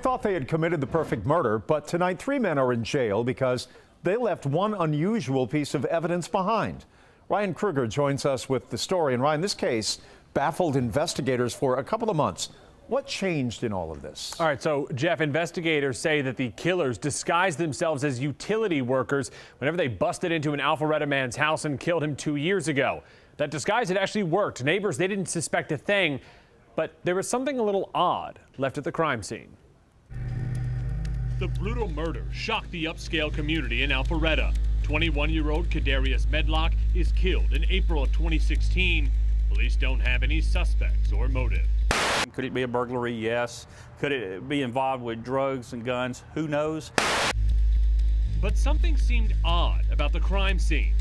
thought they had committed the perfect murder, but tonight 3 men are in jail because they left one unusual piece of evidence behind. Ryan Kruger joins us with the story. And Ryan, this case baffled investigators for a couple of months. What changed in all of this? All right, so Jeff, investigators say that the killers disguised themselves as utility workers whenever they busted into an Alpharetta man's house and killed him 2 years ago. That disguise had actually worked. Neighbors, they didn't suspect a thing, but there was something a little odd left at the crime scene. The brutal murder shocked the upscale community in Alpharetta. 21-year-old Kadarius Medlock is killed in April of 2016. Police don't have any suspects or motive. Could it be a burglary? Yes. Could it be involved with drugs and guns? Who knows? But something seemed odd about the crime scene.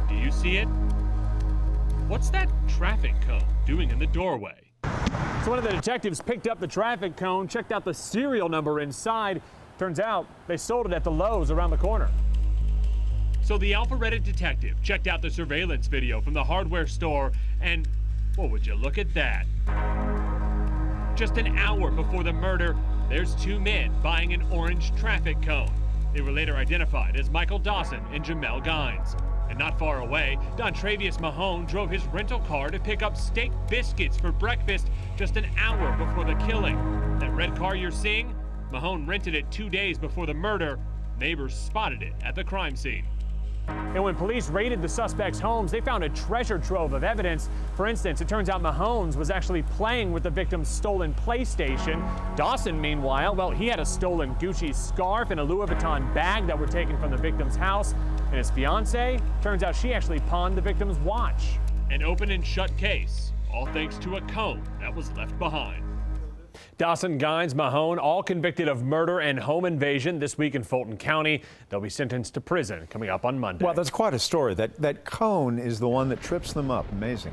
Do you see it? What's that traffic cone doing in the doorway? So one of the detectives picked up the traffic cone, checked out the serial number inside. Turns out they sold it at the Lowe's around the corner. So the Alpharetta detective checked out the surveillance video from the hardware store and, well, would you look at that? Just an hour before the murder, there's 2 men buying an orange traffic cone. They were later identified as Michael Dawson and Jamel Gines. And not far away, Dontravius Mahone drove his rental car to pick up steak biscuits for breakfast just an hour before the killing. That red car you're seeing, Mahone rented it 2 days before the murder. Neighbors spotted it at the crime scene. And when police raided the suspects' homes, they found a treasure trove of evidence. For instance, it turns out Mahone's was actually playing with the victim's stolen PlayStation. Dawson, meanwhile, well, he had a stolen Gucci scarf and a Louis Vuitton bag that were taken from the victim's house. And his fiancée, turns out she actually pawned the victim's watch. An open and shut case, all thanks to a cone that was left behind. Dawson, Gines, Mahone, all convicted of murder and home invasion this week in Fulton County. They'll be sentenced to prison coming up on Monday. Well, that's quite a story. That cone is the one that trips them up. Amazing.